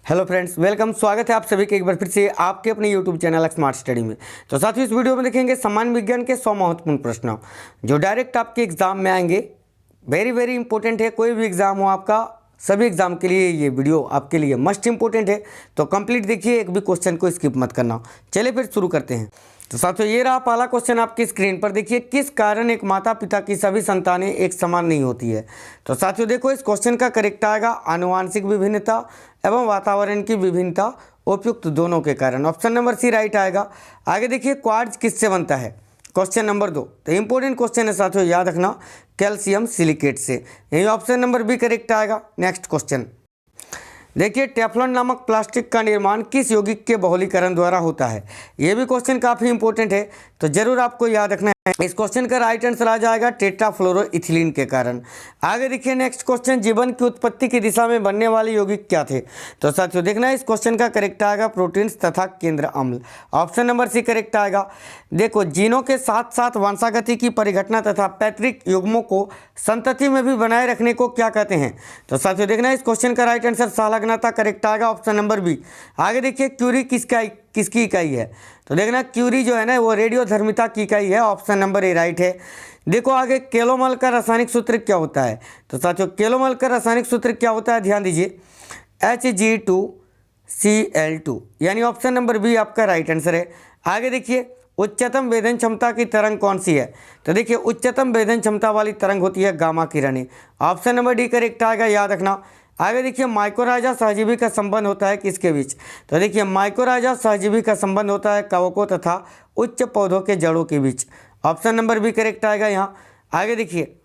Hello friends, welcome. स्वागत है आप सभी के एक बार फिर से आपके अपने यूट्यूब चैनल स्मार्ट स्टडी में। तो साथियों, इस वीडियो में देखेंगे सामान्य विज्ञान के 100 महत्वपूर्ण प्रश्न जो डायरेक्ट आपके एग्जाम में आएंगे। वेरी इंपॉर्टेंट है। कोई भी एग्जाम हो आपका, सभी एग्जाम के लिए ये वीडियो आपके लिए मस्ट इंपॉर्टेंट है। तो कंप्लीट देखिए, एक भी क्वेश्चन को स्किप मत करना। चलिए फिर शुरू करते हैं। तो साथियों, ये रहा पहला क्वेश्चन आपकी स्क्रीन पर। देखिए, किस कारण एक माता पिता की सभी संतानें एक समान नहीं होती है। तो साथियों देखो, इस क्वेश्चन का करेक्ट आएगा आनुवांशिक विभिन्नता एवं वातावरण की विभिन्नता, उपयुक्त दोनों के कारण। ऑप्शन नंबर सी राइट आएगा। आगे देखिए, क्वार्ट्ज किससे बनता है। क्वेश्चन नंबर 2, तो इंपॉर्टेंट क्वेश्चन है साथियों, याद रखना, कैल्शियम सिलिकेट से। यही ऑप्शन नंबर बी करेक्ट आएगा। नेक्स्ट क्वेश्चन देखिए, टेफ्लॉन नामक प्लास्टिक का निर्माण किस यौगिक के बहुलीकरण द्वारा होता है। यह भी क्वेश्चन काफ़ी इंपॉर्टेंट है, तो जरूर आपको याद रखना है। इस क्वेश्चन का राइट आंसर आ जाएगा टेट्राफ्लोरोइथिलीन के कारण। आगे देखिए, नेक्स्ट क्वेश्चन, जीवन की उत्पत्ति की दिशा में बनने वाले यौगिक क्या थे। तो साथियों देखना, इस क्वेश्चन का करेक्ट आएगा प्रोटीन्स तथा केंद्र अम्ल। ऑप्शन नंबर सी करेक्ट आएगा। देखो, जीनों के साथ साथ वंशागति की परिघटना तथा पैतृक युग्मों को संतति में भी बनाए रखने को क्या कहते हैं। तो साथियों देखना, इस क्वेश्चन का राइट आंसर संलग्नता करेक्ट आएगा। Option number B. आगे देखिए, क्यूरी किसकी इकाई है। तो देखना, क्यूरी जो है ना, वो रेडियोधर्मिता की इकाई है। ऑप्शन नंबर ए राइट है। देखो आगे, केलोमल का रासायनिक सूत्र क्या होता है। तो साथियों, केलोमल का रासायनिक सूत्र क्या होता है, ध्यान दीजिए, Hg2Cl2, यानी ऑप्शन नंबर बी आपका राइट आंसर है। आगे देखिए, उच्चतम वेदन क्षमता की तरंग कौन सी है। तो देखिए, उच्चतम वेदन क्षमता वाली तरंग होती है गामा किरणें। ऑप्शन नंबर डी करेक्ट आएगा, याद रखना। आगे देखिए, माइकोराइजा सहजीवी का संबंध होता है किसके बीच। तो देखिए, माइकोराइजा सहजीवी का संबंध होता है कवकों तथा उच्च पौधों के जड़ों के बीच। ऑप्शन नंबर बी करेक्ट आएगा यहाँ। आगे देखिए,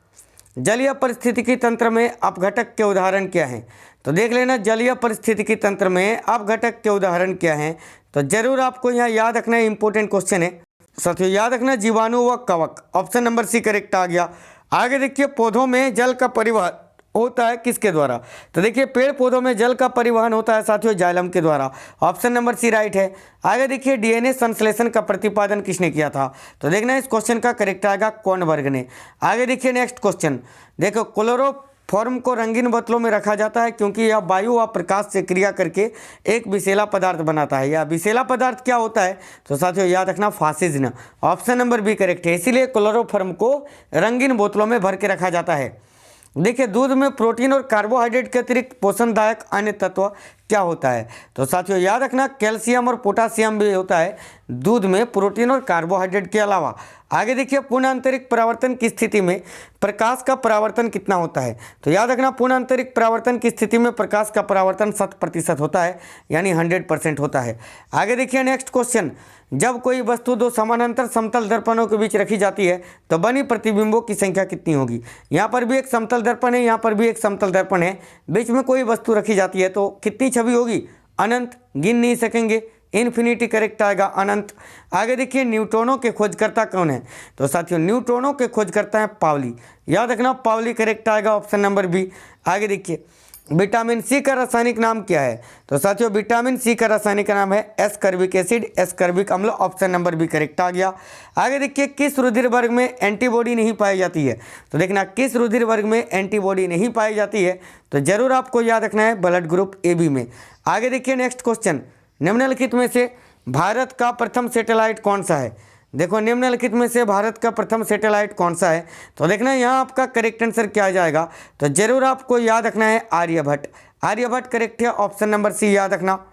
जलीय पारिस्थितिकी तंत्र में अपघटक के उदाहरण क्या हैं। तो देख लेना, जलीय पारिस्थितिकी तंत्र में अपघटक के उदाहरण क्या हैं। तो जरूर आपको यहाँ याद रखना है, इंपॉर्टेंट क्वेश्चन है साथियों, याद रखना, जीवाणु व कवक। ऑप्शन नंबर सी करेक्ट आ गया। आगे देखिए, पौधों में जल का परिवहन होता है किसके द्वारा। तो देखिए, पेड़ पौधों में जल का परिवहन होता है साथियों जाइलम के द्वारा। ऑप्शन नंबर सी राइट है। आगे देखिए, डीएनए संश्लेषण का प्रतिपादन किसने किया था। तो देखना, इस क्वेश्चन का करेक्ट आएगा कोर्नबर्ग ने। आगे देखिए, नेक्स्ट क्वेश्चन देखो, क्लोरोफॉर्म को रंगीन बोतलों में रखा जाता है क्योंकि यह वायु व प्रकाश से क्रिया करके एक विषैला पदार्थ बनाता है। यह विषैला पदार्थ क्या होता है। तो साथियों याद रखना, फासिज्न। ऑप्शन नंबर बी करेक्ट है। इसीलिए क्लोरोफॉर्म को रंगीन बोतलों में भर के रखा जाता है। देखिए, दूध में प्रोटीन और कार्बोहाइड्रेट के अतिरिक्त पोषणदायक अन्य तत्व क्या होता है। तो साथियों याद रखना, कैल्शियम और पोटासियम भी होता है दूध में, प्रोटीन और कार्बोहाइड्रेट के अलावा। आगे देखिए, पूर्ण आंतरिक परावर्तन की स्थिति में प्रकाश का परावर्तन कितना होता है। तो याद रखना, पूर्ण आंतरिक परावर्तन की स्थिति में प्रकाश का परावर्तन 100% होता है, यानी 100% होता है। आगे देखिए, नेक्स्ट क्वेश्चन, जब कोई वस्तु दो समानांतर समतल दर्पणों के बीच रखी जाती है तो बनी प्रतिबिंबों की संख्या कितनी होगी। यहाँ पर भी एक समतल दर्पण है, यहाँ पर भी एक समतल दर्पण है, बीच में कोई वस्तु रखी जाती है तो कितनी छवि होगी। अनंत, गिन नहीं सकेंगे, इन्फिनिटी करेक्ट आएगा, अनंत। आगे देखिए, न्यूट्रॉनों के खोजकर्ता कौन है। तो साथियों, न्यूट्रॉनों के खोजकर्ता है पावली। याद रखना, पावली करेक्ट आएगा, ऑप्शन नंबर बी। आगे देखिए, विटामिन सी का रासायनिक नाम क्या है। तो साथियों, विटामिन सी का रासायनिक नाम है एस्कर्बिक एसिड, एस्कर्बिक अम्ल। ऑप्शन नंबर बी करेक्ट आ गया। आगे देखिए, किस रुधिर वर्ग में एंटीबॉडी नहीं पाई जाती है। तो देखना, किस रुधिर वर्ग में एंटीबॉडी नहीं पाई जाती है। तो जरूर आपको याद रखना है ब्लड ग्रुप ए बी में। आगे देखिए, नेक्स्ट क्वेश्चन, निम्नलिखित में से भारत का प्रथम सैटेलाइट कौन सा है। देखो, निम्नलिखित में से भारत का प्रथम सैटेलाइट कौन सा है। तो देखना, यहाँ आपका करेक्ट आंसर क्या आ जाएगा। तो जरूर आपको याद रखना है आर्यभट्ट। आर्यभट्ट करेक्ट है, ऑप्शन नंबर सी याद रखना।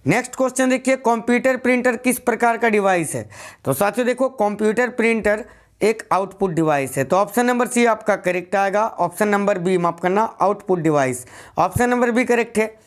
नेक्स्ट क्वेश्चन देखिए, कंप्यूटर प्रिंटर किस प्रकार का डिवाइस है। तो साथियों देखो, कंप्यूटर प्रिंटर एक आउटपुट डिवाइस है। तो ऑप्शन नंबर सी आपका करेक्ट आएगा। ऑप्शन नंबर बी माफ करना, output device. Option number B correct है।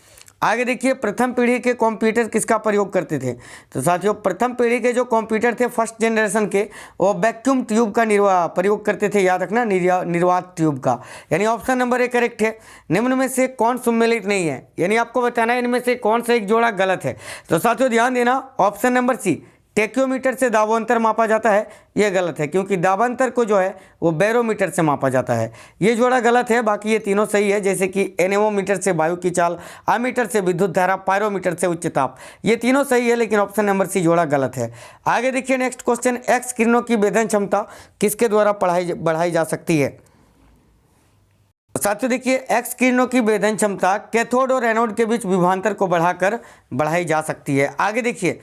आगे देखिए, प्रथम पीढ़ी के कंप्यूटर किसका प्रयोग करते थे। तो साथियों, प्रथम पीढ़ी के जो कंप्यूटर थे फर्स्ट जनरेशन के, वो वैक्यूम ट्यूब का प्रयोग करते थे। याद रखना, निर्वात ट्यूब का, यानी ऑप्शन नंबर ए करेक्ट है। निम्न में से कौन सुमेलित नहीं है, यानी आपको बताना है इनमें से कौन सा एक जोड़ा गलत है। तो साथियों ध्यान देना, ऑप्शन नंबर सी, टेक्योमीटर से दाबांतर मापा जाता है, यह गलत है क्योंकि दाबांतर को जो है वो बैरोमीटर से मापा जाता है। ये जोड़ा गलत है, बाकी ये तीनों सही है, जैसे कि एनेमोमीटर से वायु की चाल, आमीटर से विद्युत धारा, पायरोमीटर से उच्च ताप, ये तीनों सही है, लेकिन ऑप्शन नंबर सी जोड़ा गलत है। आगे देखिए, नेक्स्ट क्वेश्चन, एक्स किरणों की वेधन क्षमता किसके द्वारा बढ़ाई जा सकती है। साथियों देखिए, एक्स किरणों की वेधन क्षमता कैथोड और एनोड के बीच विभवांतर को बढ़ाई जा सकती है। आगे देखिए,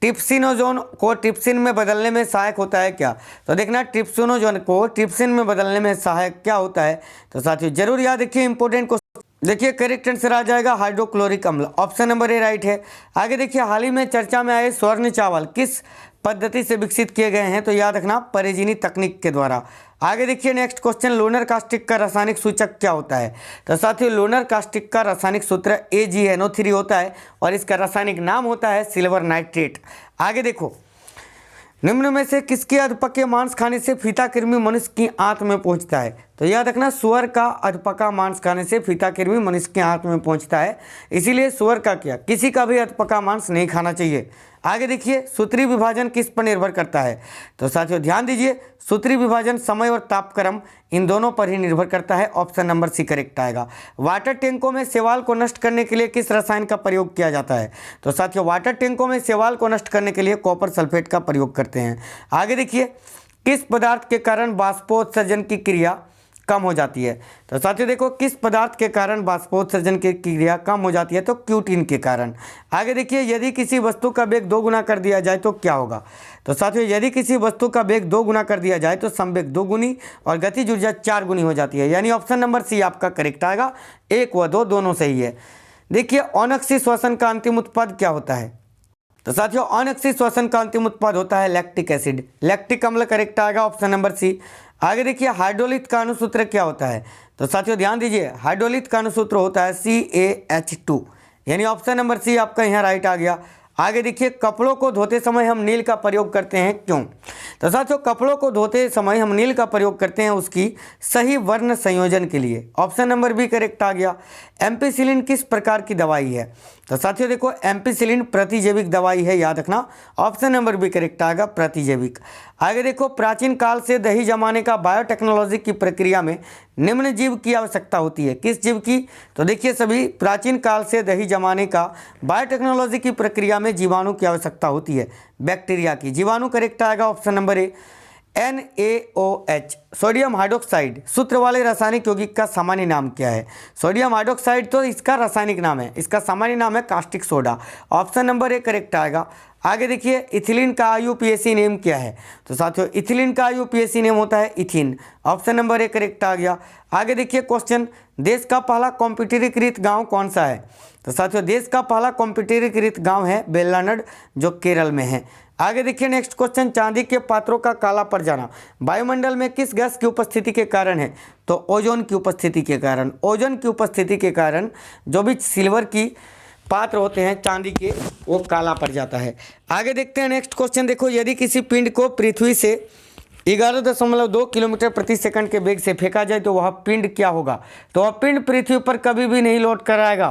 ट्रिप्सिनोजोन को ट्रिप्सिन में बदलने में सहायक होता है क्या? तो देखना, ट्रिप्सिनोजोन को ट्रिप्सिन में बदलने में सहायक क्या होता है? तो साथियों जरूर याद रखिए, इंपॉर्टेंट क्वेश्चन। देखिए करेक्ट आंसर आ जाएगा हाइड्रोक्लोरिक अम्ल, ऑप्शन नंबर ए राइट है। आगे देखिए, हाल ही में चर्चा में आए स्वर्ण चावल किस पद्धति से विकसित किए गए हैं? तो याद रखना, परेजीनी तकनीक के द्वारा। आगे देखिए नेक्स्ट क्वेश्चन, लोनर कास्टिक का रासायनिक सूचक क्या होता है? तो साथियों लोनर कास्टिक का रासायनिक सूत्र AgNO3 होता है और इसका रासायनिक नाम होता है सिल्वर नाइट्रेट। आगे देखो, निम्न में से किसके अधपके मांस खाने से फीता कृमि मनुष्य की आंत में पहुंचता है? तो याद रखना, सुअर का अधपका मांस खाने से फीता कृमि मनुष्य की आंत में पहुंचता है, इसीलिए सुअर का क्या, किसी का भी अधपका मांस नहीं खाना चाहिए। आगे देखिए, सूत्री विभाजन किस पर निर्भर करता है? तो साथियों ध्यान दीजिए, सूत्री विभाजन समय और तापक्रम इन दोनों पर ही निर्भर करता है, ऑप्शन नंबर सी करेक्ट आएगा। वाटर टैंकों में शैवाल को नष्ट करने के लिए किस रसायन का प्रयोग किया जाता है? तो साथियों वाटर टैंकों में शैवाल को नष्ट करने के लिए कॉपर सल्फेट का प्रयोग करते हैं। आगे देखिए, किस पदार्थ के कारण बाष्पोत्सर्जन की क्रिया कम हो जाती है? तो साथियों देखो, किस पदार्थ के कारण बाष्पोत्सर्जन की क्रिया कम हो जाती है? तो क्यूटीन के कारण। आगे देखिए, यदि किसी वस्तु का वेग 2 गुना कर दिया जाए तो क्या होगा? तो साथियों यदि किसी वस्तु का वेग 2 गुना कर दिया जाए तो संवेग 2 गुनी और गतिज ऊर्जा 4 गुनी हो जाती है, यानी ऑप्शन नंबर सी आपका करेक्ट आएगा। 1 व 2 दोनों सही है। देखिए, अनअक्षी श्वसन का अंतिम उत्पाद क्या होता है? तो साथियों अनअक्षी श्वसन का अंतिम उत्पाद होता है लैक्टिक एसिड, लैक्टिक अम्ल करेक्ट आएगा, ऑप्शन नंबर सी। आगे देखिए, हाइड्रोलित का अनुसूत्र क्या होता है? तो साथियों ध्यान दीजिए, हाइड्रोलित का अनुसूत्र होता है CaH2, यानी ऑप्शन नंबर सी आपका यहाँ राइट आ गया। आगे देखिए, कपड़ों को धोते समय हम नील का प्रयोग करते हैं, क्यों? तो साथियों कपड़ों को धोते समय हम नील का प्रयोग करते हैं उसकी सही वर्ण संयोजन के लिए, ऑप्शन नंबर बी करेक्ट आ गया। एम्पिसिलिन किस प्रकार की दवाई है? तो साथियों देखो, एम्पिसिलिन प्रतिजैविक दवाई है, याद रखना, ऑप्शन नंबर बी करेक्ट आएगा, प्रतिजैविक। आगे देखो, प्राचीन काल से दही जमाने का बायोटेक्नोलॉजी की प्रक्रिया में निम्न जीव की आवश्यकता होती है, किस जीव की? तो देखिए सभी, प्राचीन काल से दही जमाने का बायोटेक्नोलॉजी की प्रक्रिया में जीवाणु की आवश्यकता होती है, बैक्टीरिया की। जीवाणु करेक्ट आएगा, ऑप्शन नंबर ए। NaOH सोडियम हाइड्रोक्साइड सूत्र वाले रासायनिक यौगिक का सामान्य नाम क्या है? सोडियम हाइड्रोक्साइड तो इसका रासायनिक नाम है, इसका सामान्य नाम है caustic soda, option number A correct आएगा। आगे देखिए, इथिलीन का IUPAC नेम क्या है? तो साथियों इथिलीन का IUPAC नेम होता है ethyne, option number A correct आ गया। आगे देखिए क्वेश्चन, देश का पहला कंप्यूटरीकृत गांव कौन सा है? तो साथियों देश का पहला कंप्यूटरीकृत गांव है बेल्लानड, जो केरल में है। आगे देखिए नेक्स्ट क्वेश्चन, चांदी के पात्रों का काला पड़ जाना वायुमंडल में किस गैस की उपस्थिति के कारण है? तो ओजोन की उपस्थिति के कारण। ओजोन की उपस्थिति के कारण जो भी सिल्वर की पात्र होते हैं चांदी के, वो काला पड़ जाता है। आगे देखते हैं नेक्स्ट क्वेश्चन, देखो, यदि किसी पिंड को पृथ्वी से 11.2 किलोमीटर प्रति सेकंड के वेग से फेंका जाए तो वह पिंड क्या होगा? तो वह पिंड पृथ्वी पर कभी भी नहीं लौट कर आएगा,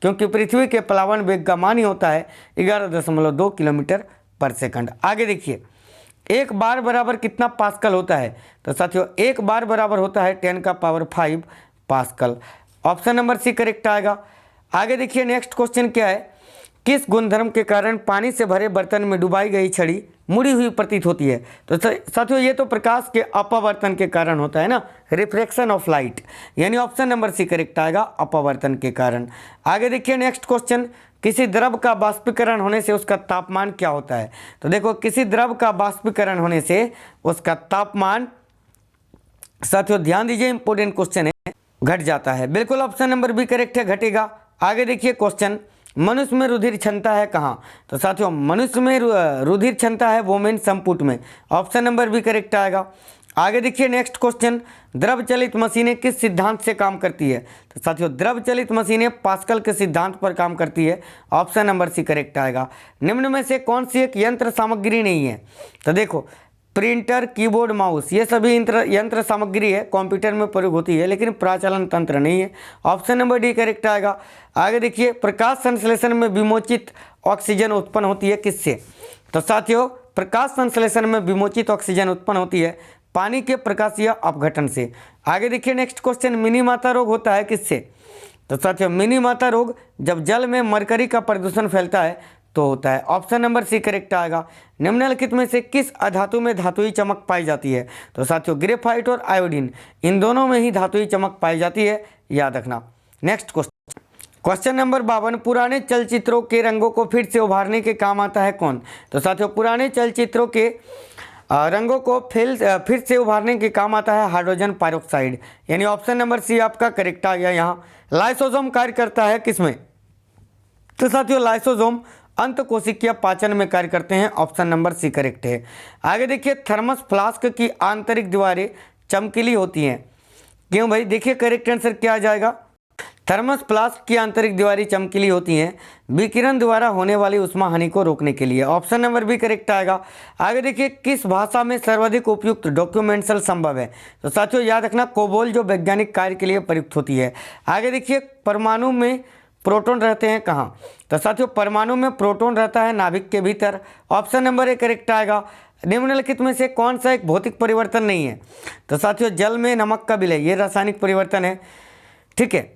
क्योंकि पृथ्वी के प्लावन वेग का मान ही होता है 11.2 किलोमीटर पर सेकंड। आगे देखिए, एक बार बराबर कितना पास्कल होता है? तो साथियों एक बार बराबर होता है 10⁵ pascal, option number C correct आएगा। आगे देखिए नेक्स्ट क्वेश्चन क्या है, किस गुणधर्म के कारण पानी से भरे बर्तन में डुबाई गई छड़ी मुड़ी हुई प्रतीत होती है? तो साथियों ये तो प्रकाश के अपवर्तन के कारण होता है ना, रिफ्रैक्शन ऑफ लाइट, यानी ऑप्शन नंबर सी करेक्ट आएगा, अपवर्तन के कारण। आगे देखिए नेक्स्ट क्वेश्चन, किसी द्रव का बाष्पीकरण होने से उसका तापमान क्या होता है? तो देखो, किसी द्रव का बाष्पीकरण होने से उसका तापमान, साथियों ध्यान दीजिए इंपॉर्टेंट क्वेश्चन है, घट जाता है, बिल्कुल ऑप्शन नंबर बी करेक्ट है, घटेगा। आगे देखिए क्वेश्चन, मनुष्य में रुधिर क्षमता है कहाँ? तो साथियों मनुष्य में रुधिर क्षमता है वोमेन संपुट में, ऑप्शन नंबर बी करेक्ट आएगा। आगे देखिए नेक्स्ट क्वेश्चन, द्रव चलित मशीनें किस सिद्धांत से काम करती है? तो साथियों द्रव चलित मशीनें पास्कल के सिद्धांत पर काम करती है, ऑप्शन नंबर सी करेक्ट आएगा। निम्न में से कौन सी एक यंत्र सामग्री नहीं है? तो देखो, प्रिंटर, कीबोर्ड, माउस, ये सभी यंत्र सामग्री है, कंप्यूटर में प्रयोग होती है, लेकिन प्राचालन तंत्र नहीं है, ऑप्शन नंबर डी करेक्ट आएगा। आगे देखिए, प्रकाश संश्लेषण में विमोचित ऑक्सीजन उत्पन्न होती है किससे? तो साथियों प्रकाश संश्लेषण में विमोचित ऑक्सीजन उत्पन्न होती है पानी के प्रकाशीय अपघटन से। आगे देखिए नेक्स्ट क्वेश्चन, मिनीमाता रोग होता है किससे? तो साथियों मिनीमाता रोग जब जल में मरकरी का प्रदूषण फैलता है तो होता है। ऑप्शन नंबर सी करेक्ट आएगा। निम्नलिखित में से किस अधातु में धातुई चमक पाई जाती है? तो साथियों ग्रेफाइट और आयोडीन, इन दोनों में ही धातुई चमक पाई जाती है, याद रखना। नेक्स्ट क्वेश्चन नंबर 52, पुराने चलचित्रों के रंगों को फिर से उभारने के काम आता है कौन? तो साथियों पुराने चलचित्रों के रंगों को फिर से उभारने के काम आता है हाइड्रोजन पेरोक्साइड, यानी ऑप्शन नंबर सी आपका करेक्ट आ गया। यहाँ लाइसोसोम कार्य करता है किसमें? तो साथियों लाइसोसोम अंत कोशिकीय पाचन में कार्य करते हैं, ऑप्शन नंबर सी करेक्ट है। आगे देखिए, थर्मस फ्लास्क की आंतरिक दीवारें चमकीली होती हैं, क्यों भाई? देखिए करेक्ट आंसर क्या आ जाएगा। थर्मस फ्लास्क की आंतरिक दीवारें चमकीली होती हैं विकिरण द्वारा होने वाली उष्मा हानि को रोकने के लिए, ऑप्शन नंबर बी करेक्ट आएगा। आगे देखिए, किस भाषा में सर्वाधिक उपयुक्त डॉक्यूमेंटल संभव है? तो साथियों याद रखना कोबोल, जो वैज्ञानिक कार्य के लिए प्रयुक्त होती है। आगे देखिए, परमाणु में प्रोटॉन रहते हैं कहाँ? तो साथियों परमाणु में प्रोटॉन रहता है नाभिक के भीतर, ऑप्शन नंबर ए करेक्ट आएगा। निम्नलिखित में से कौन सा एक भौतिक परिवर्तन नहीं है? तो साथियों जल में नमक का विलय, ये रासायनिक परिवर्तन है, ठीक है,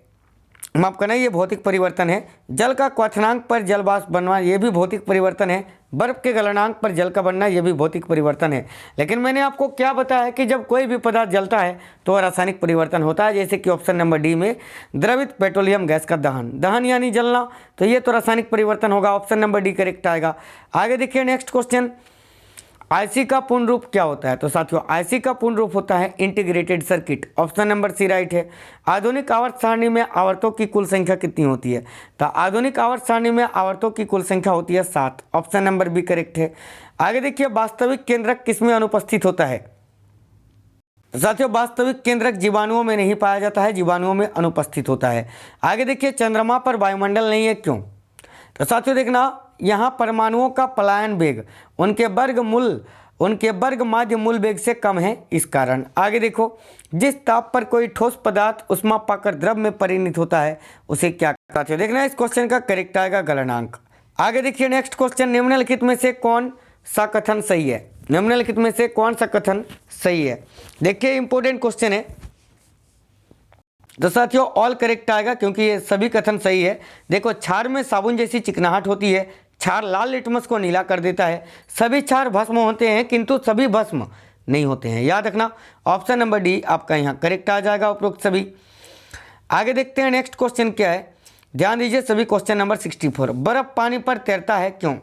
माफ करना, ये भौतिक परिवर्तन है। जल का क्वथनांक पर जल वाष्प बनना, ये भी भौतिक परिवर्तन है। बर्फ के गलनांक पर जल का बनना, ये भी भौतिक परिवर्तन है। लेकिन मैंने आपको क्या बताया कि जब कोई भी पदार्थ जलता है तो रासायनिक परिवर्तन होता है, जैसे कि ऑप्शन नंबर डी में द्रवित पेट्रोलियम गैस का दहन यानी जलना, तो ये तो रासायनिक परिवर्तन होगा, ऑप्शन नंबर डी करेक्ट आएगा। आगे देखिए नेक्स्ट क्वेश्चन, आईसी का पूर्ण रूप क्या होता है? तो साथियों आईसी का पूर्ण रूप होता है integrated circuit, option number C right है। आधुनिक आवर्त सारणी में आवर्तों की कुल संख्या कितनी होती है? तो आधुनिक आवर्त सारणी में आवर्तों की कुल संख्या होती है 7, ऑप्शन नंबर बी करेक्ट है। आगे देखिए, वास्तविक केंद्रक किसमें अनुपस्थित होता है? साथियों वास्तविक केंद्रक जीवाणुओं में नहीं पाया जाता है, जीवाणुओं में अनुपस्थित होता है। आगे देखिए, चंद्रमा पर वायुमंडल नहीं है, क्यों? तो साथियों देखना, यहाँ परमाणुओं का पलायन वेग उनके वर्ग माध्य मूल वेग से कम है, इस कारण। आगे देखो, जिस ताप पर कोई ठोस पदार्थ उष्मा पाकर द्रव में परिणत होता है उसे क्या कहते हैं? देखना इस क्वेश्चन का करेक्ट आएगा गलनांक। आगे देखिए नेक्स्ट क्वेश्चन, निम्नलिखित में से कौन सा कथन सही है? निम्नलिखित में से कौन सा कथन सही है? देखिए इंपॉर्टेंट क्वेश्चन है, तो साथियों ऑल करेक्ट आएगा क्योंकि ये सभी कथन सही है। देखो, क्षार में साबुन जैसी चिकनाहट होती है, क्षार लाल लिटमस को नीला कर देता है, सभी क्षार भस्म होते हैं किंतु सभी भस्म नहीं होते हैं, याद रखना, ऑप्शन नंबर डी आपका यहाँ करेक्ट आ जाएगा उपरोक्त सभी। आगे देखते हैं नेक्स्ट क्वेश्चन क्या है, ध्यान दीजिए सभी, क्वेश्चन नंबर 64, बर्फ पानी पर तैरता है क्यों?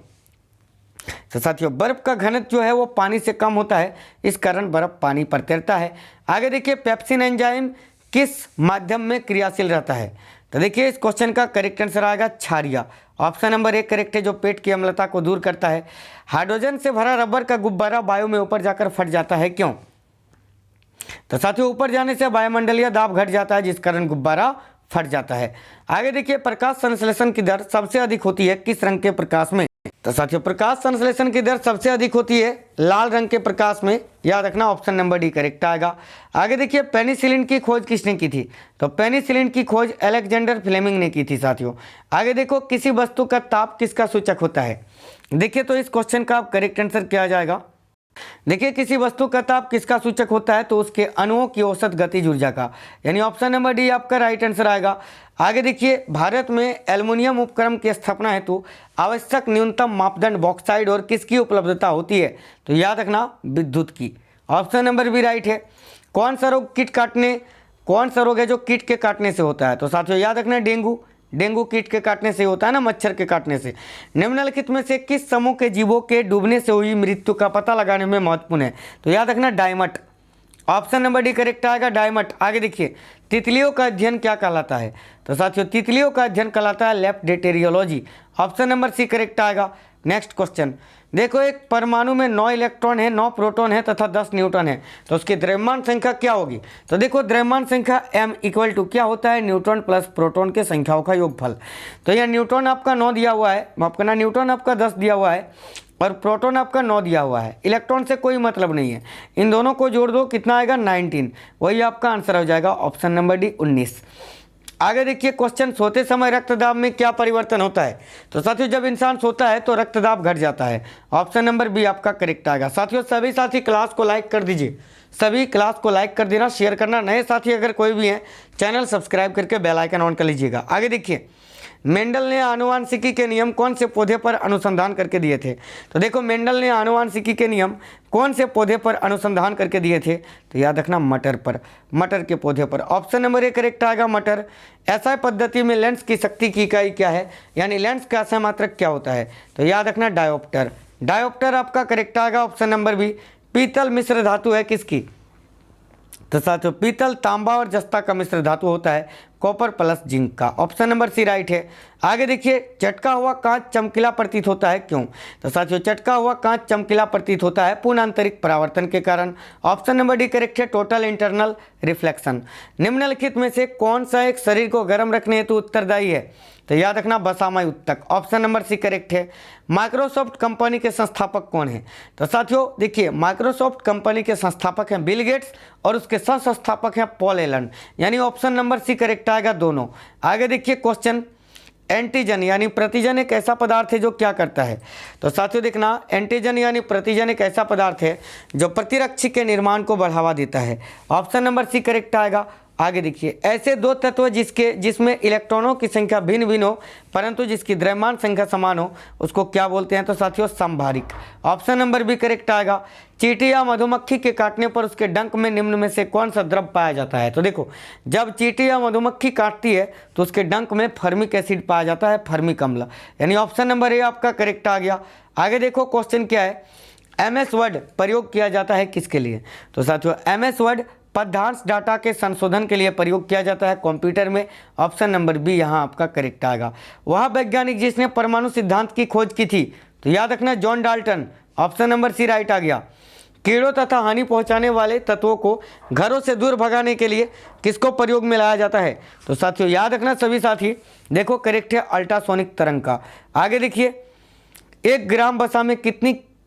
तो साथियों बर्फ का घनत्व जो है वो पानी से कम होता है, इस कारण बर्फ पानी पर तैरता है। आगे देखिए, पेप्सिन एंजाइम किस माध्यम में क्रियाशील रहता है? तो देखिए इस क्वेश्चन का करेक्ट आंसर आएगा छारिया, ऑप्शन नंबर एक करेक्ट है, जो पेट की अम्लता को दूर करता है। हाइड्रोजन से भरा रबर का गुब्बारा वायु में ऊपर जाकर फट जाता है, क्यों? तो साथियों ऊपर जाने से वायुमंडलीय दाब घट जाता है, जिस कारण गुब्बारा फट जाता है। आगे देखिए, प्रकाश संश्लेषण की दर सबसे अधिक होती है किस रंग के प्रकाश में? तो साथियों प्रकाश संश्लेषण की दर सबसे अधिक होती है लाल रंग के प्रकाश में, याद रखना, ऑप्शन नंबर डी करेक्ट आएगा। आगे देखिए, पेनिसिलिन की खोज किसने की थी? तो पेनिसिलिन की खोज अलेक्जेंडर फ्लेमिंग ने की थी साथियों। आगे देखो, किसी वस्तु का ताप किसका सूचक होता है? देखिए तो इस क्वेश्चन का करेक्ट आंसर क्या आ जाएगा? देखिए, किसी वस्तु का ताप किसका सूचक होता है? तो उसके अणुओं की औसत गतिज ऊर्जा का, यानी ऑप्शन नंबर डी आपका राइट आंसर आएगा। आगे देखिए, भारत में एल्युमिनियम उपक्रम की स्थापना हेतु आवश्यक न्यूनतम मापदंड बॉक्साइड और किसकी उपलब्धता होती है? तो याद रखना, विद्युत की, ऑप्शन नंबर बी राइट है। कौन सा रोग है जो कीट के काटने से होता है? तो साथियों याद रखना, डेंगू कीट के काटने से होता है ना, मच्छर के काटने से। निम्नलिखित में से किस समूह के जीवों के डूबने से हुई मृत्यु का पता लगाने में महत्वपूर्ण है? तो याद रखना, डायमट, ऑप्शन नंबर डी करेक्ट आएगा, डायमट। आगे देखिए, तितलियों का अध्ययन क्या कहलाता है? तो साथियों तितलियों का अध्ययन कहलाता है लेप्डेटेरियोलॉजी, ऑप्शन नंबर सी करेक्ट आएगा। नेक्स्ट क्वेश्चन देखो, एक परमाणु में 9 इलेक्ट्रॉन है, 9 प्रोटॉन है तथा 10 न्यूट्रॉन है, तो उसकी द्रव्यमान संख्या क्या होगी? तो देखो, द्रव्यमान संख्या m इक्वल टू क्या होता है? न्यूट्रॉन प्लस प्रोटॉन के संख्याओं का योगफल। तो यह न्यूट्रॉन आपका 9 दिया हुआ है, माफ करना, न्यूट्रॉन आपका 10 दिया हुआ है और प्रोटॉन आपका 9 दिया हुआ है। इलेक्ट्रॉन से कोई मतलब नहीं है, इन दोनों को जोड़ दो, कितना आएगा? 19, वही आपका आंसर हो जाएगा, ऑप्शन नंबर डी 19। आगे देखिए क्वेश्चन, सोते समय रक्तदाब में क्या परिवर्तन होता है? तो साथियों जब इंसान सोता है तो रक्तदाब घट जाता है, ऑप्शन नंबर बी आपका करेक्ट आएगा। साथियों सभी साथी क्लास को लाइक कर दीजिए, सभी क्लास को लाइक कर देना, शेयर करना। नए साथी अगर कोई भी हैं चैनल सब्सक्राइब करके बेल आइकन ऑन कर लीजिएगा। आगे देखिए, मेंडल ने आनुवांशिकी के नियम कौन से पौधे पर अनुसंधान करके दिए थे? तो देखो मेंडल ने आनुवांशिकी के नियम कौन से पौधे पर अनुसंधान करके दिए थे? तो याद रखना मटर पर, मटर के पौधे पर। ऑप्शन नंबर ए करेक्ट आएगा मटर। एसआई पद्धति में लेंस की शक्ति की इकाई क्या है, यानी लेंस का एसआई मात्रक क्या होता है? तो याद रखना डायोप्टर। डायोप्टर आपका करेक्ट आएगा ऑप्शन नंबर बी। पीतल मिश्र धातु है किसकी? तो साथियों पीतल, तांबा और जस्ता का मिश्र धातु होता है कॉपर प्लस जिंक का। ऑप्शन नंबर सी राइट है। आगे देखिए, चटका हुआ कांच चमकीला प्रतीत होता है क्यों? तो साथियों चटका हुआ कांच चमकीला प्रतीत होता है पूर्ण आंतरिक परावर्तन के कारण। ऑप्शन नंबर डी करेक्ट है, टोटल इंटरनल रिफ्लेक्शन। निम्नलिखित में से कौन सा एक शरीर को गर्म रखने हेतु उत्तरदायी है? तो याद रखना बसामय उत्तक। ऑप्शन नंबर सी करेक्ट है। माइक्रोसॉफ्ट कंपनी के संस्थापक कौन है? तो साथियों देखिए, माइक्रोसॉफ्ट कंपनी के संस्थापक हैं बिल गेट्स और उसके सह संस्थापक हैं पॉल एलन, यानी ऑप्शन नंबर सी करेक्ट आएगा दोनों। आगे देखिए क्वेश्चन, एंटीजन यानी प्रतिजन एक ऐसा पदार्थ है जो क्या करता है? तो साथियों देखना, एंटीजन यानी प्रतिजन एक ऐसा पदार्थ है जो प्रतिरक्षी के निर्माण को बढ़ावा देता है। ऑप्शन नंबर सी करेक्ट आएगा। आगे देखिए, ऐसे दो तत्व जिसमें इलेक्ट्रॉनों की संख्या भिन्न भिन्न हो परंतु जिसकी द्रव्यमान संख्या समान हो उसको क्या बोलते हैं? तो साथियों समभारिक। ऑप्शन नंबर बी करेक्ट आएगा। चींटी या मधुमक्खी के काटने पर उसके डंक में निम्न में से कौन सा द्रव पाया जाता है? तो देखो, जब चींटी या मधुमक्खी काटती है तो उसके डंक में फर्मिक एसिड पाया जाता है, फर्मिक अम्ल, यानी ऑप्शन नंबर ए आपका करेक्ट आ गया। आगे देखो क्वेश्चन क्या है, एमएस वर्ड प्रयोग किया जाता है किसके लिए? तो साथियों एमएस वर्ड पद्यांश डाटा के संशोधन के लिए प्रयोग किया जाता है कंप्यूटर में। ऑप्शन नंबर बी यहाँ आपका करेक्ट आएगा। वह वैज्ञानिक जिसने परमाणु सिद्धांत की खोज की थी? तो याद रखना John Dalton. Option number C right आ गया। कीड़ों तथा हानि पहुंचाने वाले तत्वों को घरों से दूर भगाने के लिए किसको प्रयोग में लाया जाता है? तो साथियों याद रखना सभी साथी, देखो करेक्ट है अल्ट्रासोनिक तरंग का। आगे देखिए, 1 ग्राम वसा में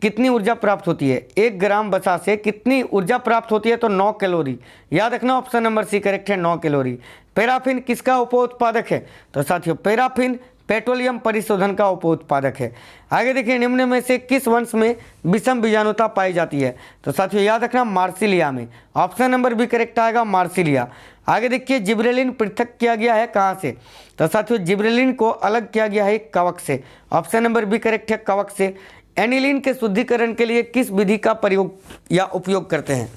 कितनी ऊर्जा प्राप्त होती है? 1 ग्राम वसा से कितनी ऊर्जा प्राप्त होती है? तो 9 कैलोरी। याद रखना ऑप्शन नंबर सी करेक्ट है 9 कैलोरी। पैराफिन किसका उप उत्पादक है? तो साथियों पैराफिन पेट्रोलियम परिशोधन का उप उत्पादक है। आगे देखिए, निम्न में से किस वंश में विषम बीजाणुता पाई जाती है? तो साथियों याद रखना मार्सिलिया में। ऑप्शन नंबर बी करेक्ट आएगा मार्सिलिया। आगे देखिए, जिब्रेलिन पृथक किया गया है कहाँ से? तो साथियों जिब्रेलिन को अलग किया गया है कवक से। ऑप्शन नंबर बी करेक्ट है कवक से। एनिलीन के शुद्धिकरण के लिए किस विधि का प्रयोग या उपयोग करते हैं?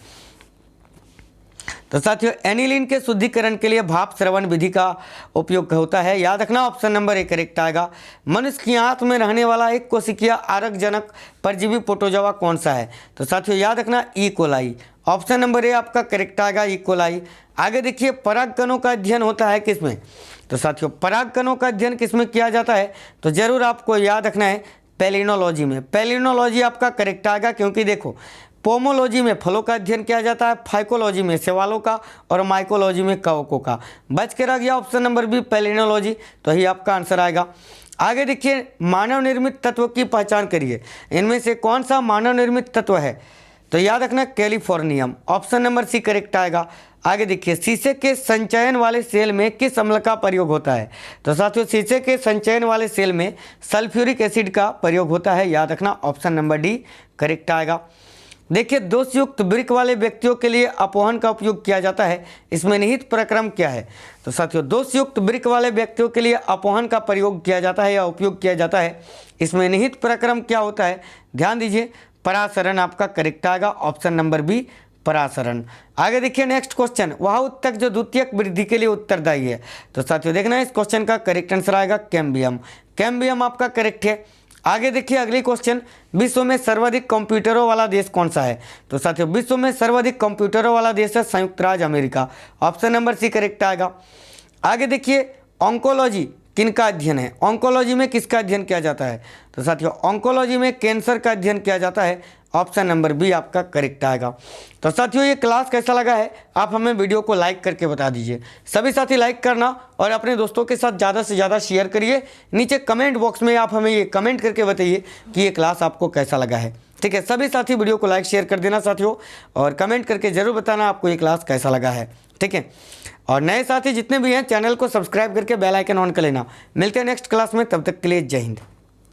तो साथियों एनिलीन के शुद्धिकरण के लिए भाप श्रवण विधि का उपयोग होता है। याद रखना ऑप्शन नंबर ए करेक्ट आएगा। मनुष्य की आंत में रहने वाला एक कोशिकीय आरकजनक परजीवी प्रोटोजोआ कौन सा है? तो साथियों याद रखना ई कोलाई। ऑप्शन नंबर ए आपका करेक्ट आएगा ई कोलाई। आगे देखिए, परागकणों का अध्ययन होता है किसमें? तो साथियों परागकणों का अध्ययन किसमें किया जाता है? तो जरूर आपको याद रखना है पेलिनोलॉजी में। पेलिनोलॉजी आपका करेक्ट आएगा, क्योंकि देखो पोमोलॉजी में फलों का अध्ययन किया जाता है, फाइकोलॉजी में शैवालों का और माइकोलॉजी में कवकों का। बच के रह गया ऑप्शन नंबर बी पेलिनोलॉजी, तो ही आपका आंसर आएगा। आगे देखिए, मानव निर्मित तत्व की पहचान करिए। इनमें से कौन सा मानव निर्मित तत्व है? तो याद रखना californium. Option number C correct आएगा। आगे देखिए, शीशे के संचयन वाले सेल में किस अम्ल का प्रयोग होता है? तो साथियों शीशे के संचयन वाले सेल में सल्फ्यूरिक एसिड का प्रयोग होता है। याद रखना ऑप्शन नंबर डी करेक्ट आएगा। देखिए, दोषयुक्त वृक्क वाले व्यक्तियों के लिए अपोहन का उपयोग किया जाता है, इसमें निहित प्रक्रम क्या है? तो साथियों दोषयुक्त वृक्क वाले व्यक्तियों के लिए अपोहन का प्रयोग किया जाता है या उपयोग किया जाता है, इसमें निहित प्रक्रम क्या होता है? ध्यान दीजिए, परासरण आपका करेक्ट आएगा। ऑप्शन नंबर बी परासरण। आगे देखिए नेक्स्ट क्वेश्चन, वह उत्तक जो द्वितीयक वृद्धि के लिए उत्तरदायी है? तो साथियों देखना इस क्वेश्चन का करेक्ट आंसर आएगा कैम्बियम। कैम्बियम आपका करेक्ट है। आगे देखिए अगली क्वेश्चन, विश्व में सर्वाधिक कंप्यूटरों वाला देश कौन सा है? तो साथियों विश्व में सर्वाधिक कंप्यूटरों वाला देश है संयुक्त राज्य America. Option number C correct आएगा। आगे देखिए, ऑन्कोलॉजी किनका अध्ययन है? ऑन्कोलॉजी में किसका अध्ययन किया जाता है? तो साथियों ऑन्कोलॉजी में कैंसर का अध्ययन किया जाता है। ऑप्शन नंबर बी आपका करेक्ट आएगा। तो साथियों ये क्लास कैसा लगा है आप हमें वीडियो को लाइक करके बता दीजिए। सभी साथी लाइक करना और अपने दोस्तों के साथ ज़्यादा से ज़्यादा शेयर करिए। नीचे कमेंट बॉक्स में आप हमें ये कमेंट करके बताइए कि ये क्लास आपको कैसा लगा है। ठीक है, सभी साथी वीडियो को लाइक शेयर कर देना साथियों, और कमेंट करके ज़रूर बताना आपको ये क्लास कैसा लगा है। ठीक है, और नए साथी जितने भी हैं चैनल को सब्सक्राइब करके बेल आइकन ऑन कर लेना। मिलते हैं नेक्स्ट क्लास में, तब तक के लिए जय हिंद।